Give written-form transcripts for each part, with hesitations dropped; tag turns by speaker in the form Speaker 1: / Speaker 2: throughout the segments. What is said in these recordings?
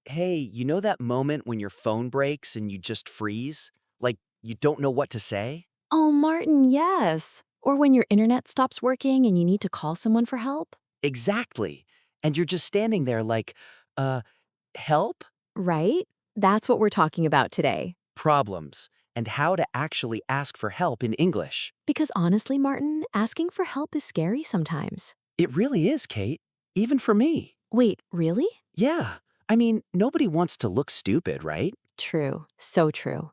Speaker 1: Hey, you know that moment when your phone breaks and you just freeze? Like you don't know what to say?
Speaker 2: Oh, Martin, yes. Or when your internet stops working and you need to call someone for help.
Speaker 1: Exactly. And you're just standing there like, uh, help?
Speaker 2: Right? That's what we're talking about today.
Speaker 1: Problems. And how to actually ask for help in English.
Speaker 2: Because honestly, Martin, asking for help is scary sometimes.
Speaker 1: It really is, Kate. Even for me.
Speaker 2: Wait, really?
Speaker 1: Yeah. I mean, nobody wants to look stupid, right?
Speaker 2: True. So true.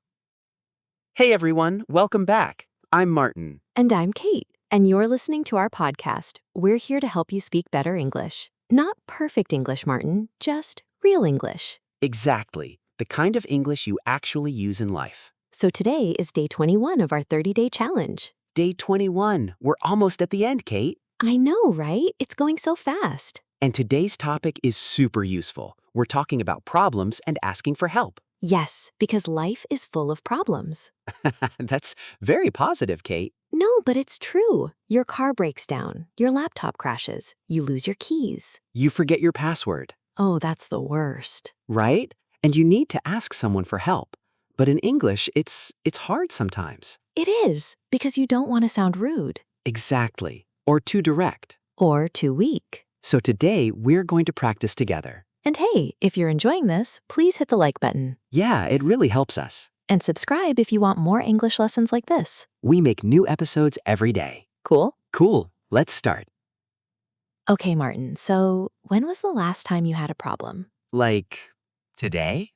Speaker 1: Hey everyone, welcome back. I'm Martin.
Speaker 2: And I'm Kate, and you're listening to our podcast. We're here to help you speak better English. Not perfect English, Martin, just real English.
Speaker 1: Exactly. The kind of English you actually use in life.
Speaker 2: So today is day 21 of our 30-day challenge.
Speaker 1: Day 21. We're almost at the end, Kate.
Speaker 2: I know, right? It's going so fast.
Speaker 1: And today's topic is super useful. We're talking about problems and asking for help.
Speaker 2: Yes, because life is full of problems.
Speaker 1: That's very positive, Kate.
Speaker 2: No, but it's true. Your car breaks down, your laptop crashes, you lose your keys.
Speaker 1: You forget your password,
Speaker 2: Oh, that's the worst.
Speaker 1: right? And you need to ask someone for help. But in English, it's hard sometimes.
Speaker 2: It is, because you don't want to sound rude
Speaker 1: Exactly. Or too direct.
Speaker 2: or too weak.
Speaker 1: So today, we're going to practice together.
Speaker 2: And hey, if you're enjoying this, please hit the like button
Speaker 1: Yeah, it really helps us.
Speaker 2: and subscribe if you want more English lessons like this.
Speaker 1: We make new episodes every day.
Speaker 2: Cool?
Speaker 1: Cool. Let's start.
Speaker 2: Okay, Martin, so when was the last time you had a problem?
Speaker 1: Like, today?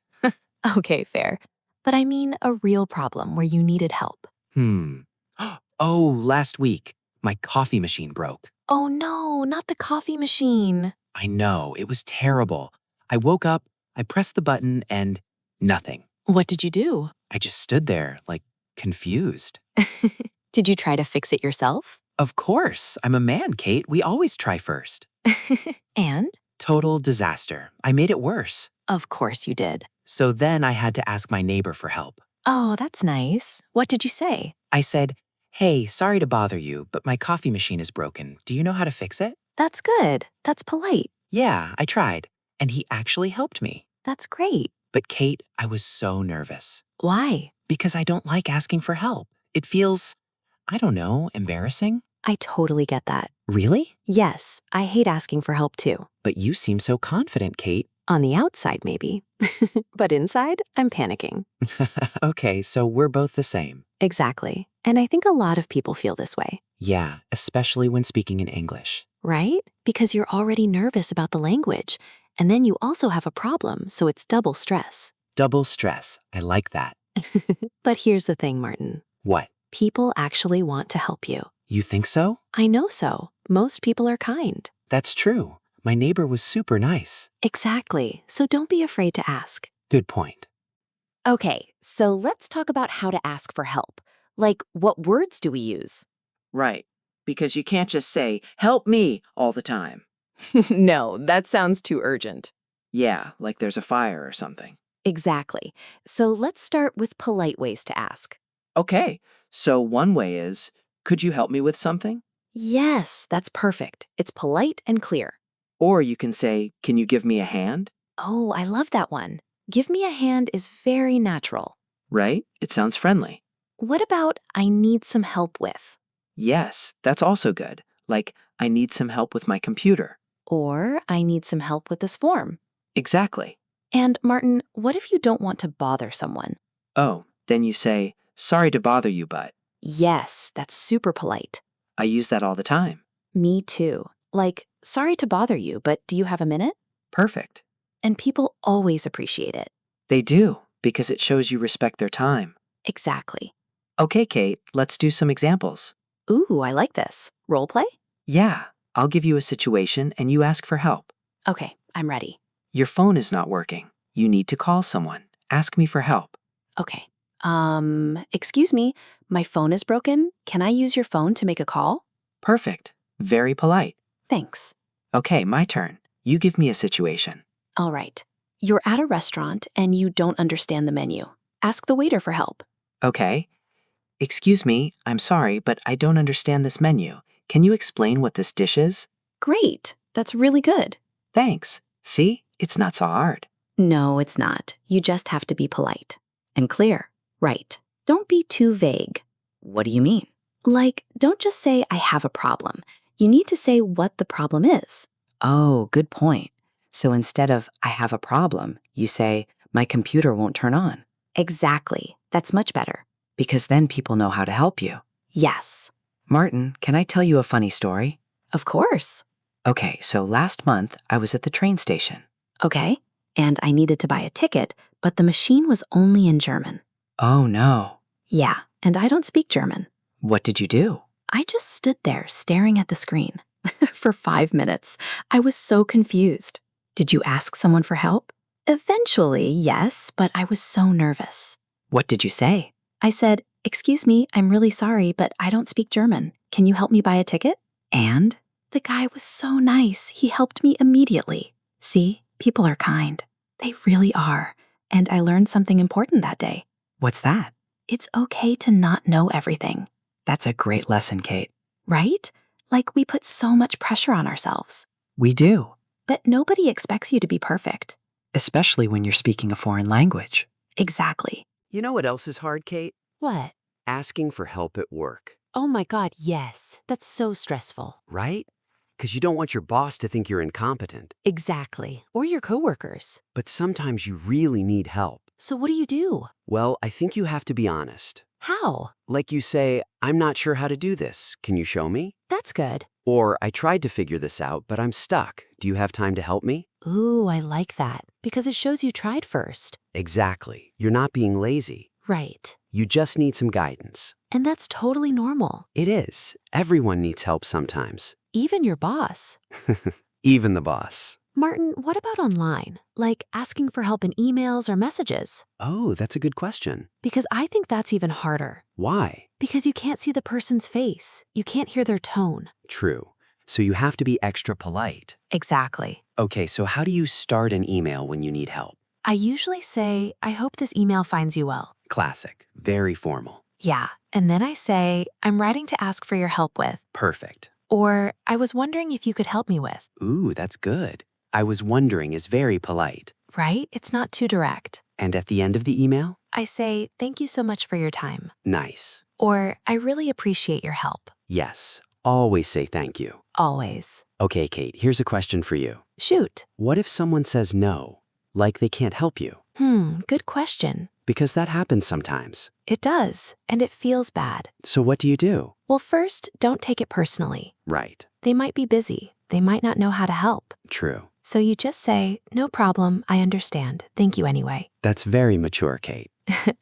Speaker 2: Okay, fair. But I mean a real problem where you needed help.
Speaker 1: Hmm. Oh, last week, my coffee machine broke.
Speaker 2: Oh no, not the coffee machine.
Speaker 1: I know, it was terrible. I woke up, I pressed the button, and nothing.
Speaker 2: What did you do?
Speaker 1: I just stood there, like, confused.
Speaker 2: Did you try to fix it yourself?
Speaker 1: Of course, I'm a man, Kate. We always try first.
Speaker 2: And?
Speaker 1: Total disaster. I made it worse.
Speaker 2: Of course you did.
Speaker 1: So then I had to ask my neighbor for help.
Speaker 2: Oh, that's nice. What did you say?
Speaker 1: I said, "Hey, sorry to bother you, but my coffee machine is broken. Do you know how to fix it?"
Speaker 2: That's good. That's polite.
Speaker 1: Yeah, I tried. And he actually helped me.
Speaker 2: That's great.
Speaker 1: But Kate, I was so nervous.
Speaker 2: Why?
Speaker 1: Because I don't like asking for help. It feels, I don't know, embarrassing.
Speaker 2: I totally get that.
Speaker 1: Really?
Speaker 2: Yes, I hate asking for help too.
Speaker 1: But you seem so confident, Kate.
Speaker 2: On the outside, maybe. But inside, I'm panicking.
Speaker 1: Okay, so we're both the same.
Speaker 2: Exactly. And I think a lot of people feel this way,
Speaker 1: Yeah, especially when speaking in English.
Speaker 2: right? Because you're already nervous about the language, and then you also have a problem, so it's double stress.
Speaker 1: Double stress. I like that.
Speaker 2: But here's the thing, Martin.
Speaker 1: What?
Speaker 2: People actually want to help you.
Speaker 1: You think so?
Speaker 2: I know so. Most people are kind.
Speaker 1: That's true. My neighbor was super nice.
Speaker 2: Exactly. So don't be afraid to ask.
Speaker 1: Good point.
Speaker 2: Okay, so let's talk about how to ask for help. Like, what words do we use?
Speaker 3: Right. Because you can't just say, help me, all the time.
Speaker 2: No, that sounds too urgent.
Speaker 3: Yeah, like there's a fire or something.
Speaker 2: Exactly. So let's start with polite ways to ask.
Speaker 3: Okay, so one way is, could you help me with something?
Speaker 2: Yes, that's perfect. It's polite and clear.
Speaker 3: Or you can say, can you give me a hand?
Speaker 2: Oh, I love that one. Give me a hand is very natural.
Speaker 3: Right? It sounds friendly.
Speaker 2: What about I need some help with?
Speaker 3: Yes, that's also good. Like, I need some help with my computer.
Speaker 2: Or I need some help with this form.
Speaker 3: Exactly.
Speaker 2: And Martin, what if you don't want to bother someone?
Speaker 3: Oh, then you say, sorry to bother you, but
Speaker 2: Yes, that's super polite.
Speaker 3: I use that all the time.
Speaker 2: Me too. Like, sorry to bother you, but do you have a minute?
Speaker 3: Perfect.
Speaker 2: And people always appreciate it.
Speaker 3: They do, because it shows you respect their time.
Speaker 2: Exactly.
Speaker 3: Okay, Kate, let's do some examples.
Speaker 2: Ooh, I like this. Role play?
Speaker 3: Yeah, I'll give you a situation and you ask for help.
Speaker 2: Okay, I'm ready.
Speaker 3: Your phone is not working. You need to call someone. Ask me for help.
Speaker 2: Okay. Excuse me, my phone is broken. Can I use your phone to make a call?
Speaker 3: Perfect. Very polite.
Speaker 2: Thanks.
Speaker 3: Okay, my turn. You give me a situation.
Speaker 2: All right. You're at a restaurant and you don't understand the menu. Ask the waiter for help.
Speaker 3: Okay. Excuse me, I'm sorry, but I don't understand this menu. Can you explain what this dish is?
Speaker 2: Great. That's really good.
Speaker 3: Thanks. See, it's not so hard.
Speaker 2: No, it's not. You just have to be polite and clear. Right. Don't be too vague.
Speaker 3: What do you mean?
Speaker 2: Like, don't just say, I have a problem. You need to say what the problem is.
Speaker 3: Oh, good point. So instead of I have a problem, you say my computer won't turn on.
Speaker 2: Exactly. That's much better.
Speaker 3: Because then people know how to help you.
Speaker 2: Yes.
Speaker 3: Martin, can I tell you a funny story?
Speaker 2: Of course.
Speaker 3: Okay, so last month I was at the train station.
Speaker 2: Okay. And I needed to buy a ticket, but the machine was only in German.
Speaker 3: Oh no.
Speaker 2: Yeah, and I don't speak German.
Speaker 3: What did you do?
Speaker 2: I just stood there staring at the screen for 5 minutes. I was so confused. Did you ask someone for help? Eventually, yes, but I was so nervous.
Speaker 3: What did you say?
Speaker 2: I said, "Excuse me, I'm really sorry, but I don't speak German. Can you help me buy a ticket?"
Speaker 3: And?
Speaker 2: The guy was so nice. He helped me immediately. See, people are kind. They really are. And I learned something important that day.
Speaker 3: What's that?
Speaker 2: It's okay to not know everything,
Speaker 3: That's a great lesson, Kate.
Speaker 2: right? Like we put so much pressure on ourselves.
Speaker 3: We do,
Speaker 2: But nobody expects you to be perfect.
Speaker 3: especially when you're speaking a foreign language.
Speaker 2: Exactly.
Speaker 1: You know what else is hard, Kate?
Speaker 4: What?
Speaker 1: Asking for help at work,
Speaker 4: Oh my God, yes. That's so stressful.
Speaker 1: right? Because you don't want your boss to think you're incompetent.
Speaker 4: Exactly. Or your coworkers.
Speaker 1: But sometimes you really need help.
Speaker 4: So what do you do?
Speaker 1: Well, I think you have to be honest.
Speaker 4: How?
Speaker 1: Like you say, I'm not sure how to do this. Can you show me?
Speaker 4: That's good.
Speaker 1: Or I tried to figure this out, but I'm stuck. Do you have time to help me?
Speaker 4: Ooh, I like that. Because it shows you tried first.
Speaker 1: Exactly. You're not being lazy.
Speaker 4: Right.
Speaker 1: You just need some guidance.
Speaker 4: And that's totally normal.
Speaker 1: It is. Everyone needs help sometimes.
Speaker 4: Even your boss.
Speaker 1: Even the boss.
Speaker 4: Martin, what about online? Like asking for help in emails or messages?
Speaker 1: Oh, that's a good question.
Speaker 4: Because I think that's even harder.
Speaker 1: Why?
Speaker 4: Because you can't see the person's face. You can't hear their tone.
Speaker 1: True. So you have to be extra polite.
Speaker 4: Exactly.
Speaker 1: Okay, so how do you start an email when you need help?
Speaker 4: I usually say, I hope this email finds you well.
Speaker 1: Classic. Very formal.
Speaker 4: Yeah. And then I say, I'm writing to ask for your help with.
Speaker 1: Perfect.
Speaker 4: Or, I was wondering if you could help me with.
Speaker 1: Ooh, that's good. I was wondering is very polite.
Speaker 4: Right? It's not too direct.
Speaker 1: And at the end of the email?
Speaker 4: I say, thank you so much for your time.
Speaker 1: Nice.
Speaker 4: Or, I really appreciate your help.
Speaker 1: Yes. Always say thank you.
Speaker 4: Always.
Speaker 1: Okay, Kate, here's a question for you.
Speaker 4: Shoot.
Speaker 1: What if someone says no, like they can't help you?
Speaker 4: Good question.
Speaker 1: Because that happens sometimes.
Speaker 4: It does, and it feels bad.
Speaker 1: So what do you do?
Speaker 4: Well, first, don't take it personally.
Speaker 1: Right.
Speaker 4: They might be busy. They might not know how to help.
Speaker 1: True.
Speaker 4: So you just say, no problem, I understand. Thank you anyway.
Speaker 1: That's very mature, Kate.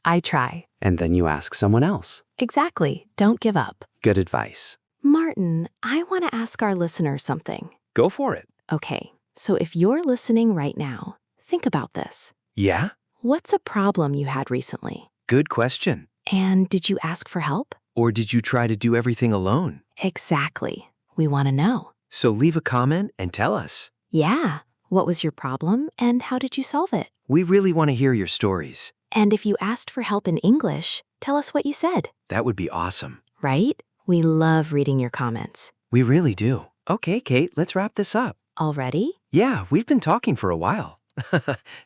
Speaker 4: I try.
Speaker 1: And then you ask someone else.
Speaker 4: Exactly. Don't give up.
Speaker 1: Good advice.
Speaker 2: Martin, I want to ask our listeners something.
Speaker 5: Go for it.
Speaker 2: Okay, so if you're listening right now, think about this.
Speaker 5: Yeah?
Speaker 2: What's a problem you had recently?
Speaker 5: Good question.
Speaker 2: And did you ask for help?
Speaker 5: Or did you try to do everything alone?
Speaker 2: Exactly. We want to know.
Speaker 5: So leave a comment and tell us.
Speaker 2: Yeah. What was your problem and how did you solve it?
Speaker 5: We really want to hear your stories.
Speaker 2: And if you asked for help in English, tell us what you said,
Speaker 5: That would be awesome.
Speaker 2: right? We love reading your comments.
Speaker 5: We really do.
Speaker 1: Okay, Kate, let's wrap this up.
Speaker 2: Already?
Speaker 5: Yeah, we've been talking for a while.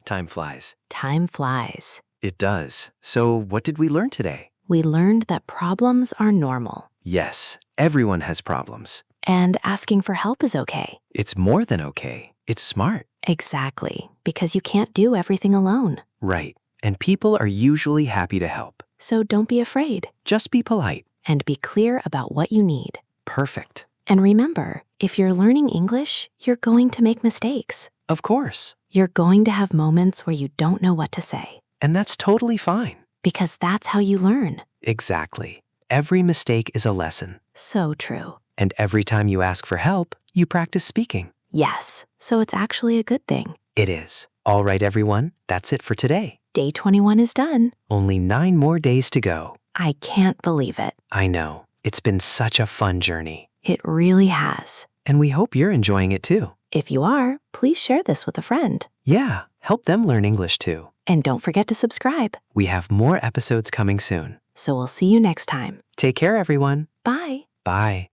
Speaker 5: Time flies.
Speaker 2: Time flies.
Speaker 5: It does. So what did we learn today?
Speaker 2: We learned that problems are normal
Speaker 5: Yes, everyone has problems.
Speaker 2: and asking for help is okay.
Speaker 5: It's more than okay. It's smart.
Speaker 2: Exactly, because you can't do everything alone.
Speaker 5: Right. And people are usually happy to help.
Speaker 2: So don't be afraid
Speaker 5: Just be polite.
Speaker 2: and be clear about what you need.
Speaker 5: Perfect.
Speaker 2: And remember, if you're learning English, you're going to make mistakes.
Speaker 5: Of course.
Speaker 2: You're going to have moments where you don't know what to say,
Speaker 5: And that's totally fine.
Speaker 2: because that's how you learn.
Speaker 5: Exactly. Every mistake is a lesson.
Speaker 2: So true.
Speaker 5: And every time you ask for help, you practice speaking.
Speaker 2: Yes, so it's actually a good thing.
Speaker 5: It is. All right, everyone. That's it for today.
Speaker 2: Day 21 is done.
Speaker 5: Only 9 more days to go.
Speaker 2: I can't believe it.
Speaker 5: I know. It's been such a fun journey.
Speaker 2: It really has.
Speaker 5: And we hope you're enjoying it too.
Speaker 2: If you are, please share this with a friend.
Speaker 5: Yeah, help them learn English too.
Speaker 2: And don't forget to subscribe.
Speaker 5: We have more episodes coming soon.
Speaker 2: So we'll see you next time.
Speaker 5: Take care, everyone.
Speaker 2: Bye.
Speaker 5: Bye.